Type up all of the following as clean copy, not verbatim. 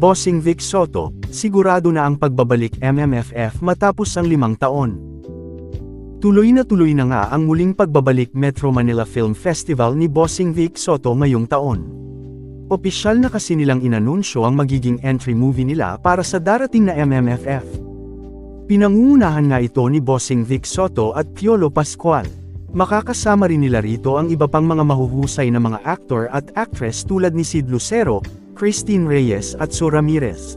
Bossing Vic Soto, sigurado na ang pagbabalik MMFF matapos ang 5 taon. Tuloy na nga ang muling pagbabalik Metro Manila Film Festival ni Bossing Vic Soto ngayong taon. Opisyal na kasi nilang inanunsyo ang magiging entry movie nila para sa darating na MMFF. Pinangungunahan nga ito ni Bossing Vic Soto at Piolo Pascual. Makakasama rin nila rito ang iba pang mga mahuhusay na mga actor at actress tulad ni Sid Lucero, Christine Reyes at Sue Ramirez.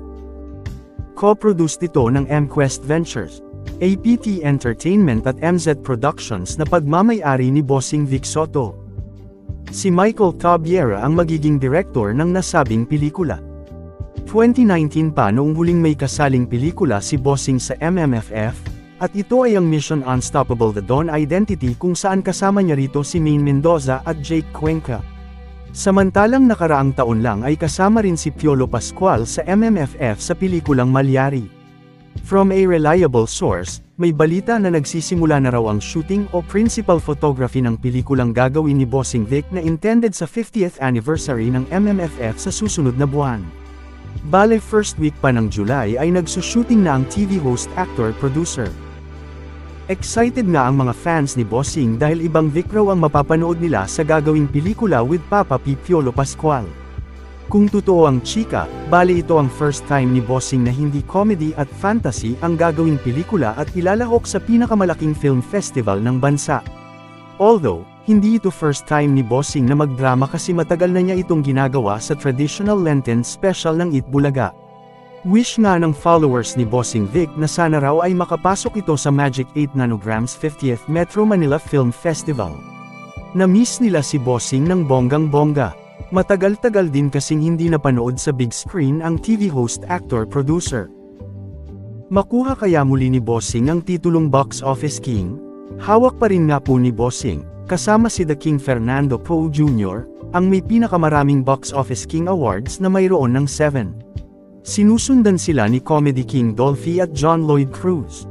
Co-produced ito ng MQuest Ventures, APT Entertainment at MZ Productions na pagmamay-ari ni Bossing Vic Soto. Si Michael Tabiera ang magiging director ng nasabing pelikula. 2019 pa noong huling may kasaling pelikula si Bossing sa MMFF, at ito ay ang Mission Unstoppable: The Dawn Identity kung saan kasama niya rito si Maine Mendoza at Jake Cuenca. Samantalang nakaraang taon lang ay kasama rin si Piolo Pascual sa MMFF sa pelikulang Malyari. From a reliable source, may balita na nagsisimula na raw ang shooting o principal photography ng pelikulang gagawin ni Bossing Vic na intended sa 50th anniversary ng MMFF sa susunod na buwan. Bale first week pa ng July ay nagsushooting na ang TV host, actor, producer. Excited nga ang mga fans ni Bossing dahil ibang Vic raw ang mapapanood nila sa gagawing pelikula with Papa P. Piolo Pascual. Kung totoo ang chika, bali ito ang first time ni Bossing na hindi comedy at fantasy ang gagawing pelikula at ilalahok sa pinakamalaking film festival ng bansa. Although, hindi ito first time ni Bossing na magdrama kasi matagal na niya itong ginagawa sa traditional Lenten special ng Eat Bulaga. Wish nga ng followers ni Bossing Vic na sana raw ay makapasok ito sa Magic 8 Nanograms 50th Metro Manila Film Festival. Na-miss nila si Bossing ng bonggang-bongga. Matagal-tagal din kasing hindi napanood sa big screen ang TV host, actor, producer. Makuha kaya muli ni Bossing ang titulong Box Office King? Hawak pa rin nga po ni Bossing, kasama si The King Fernando Poe Jr., ang may pinakamaraming Box Office King Awards na mayroon ng 7. Sinusundan sila ni Comedy King Dolphy at John Lloyd Cruz.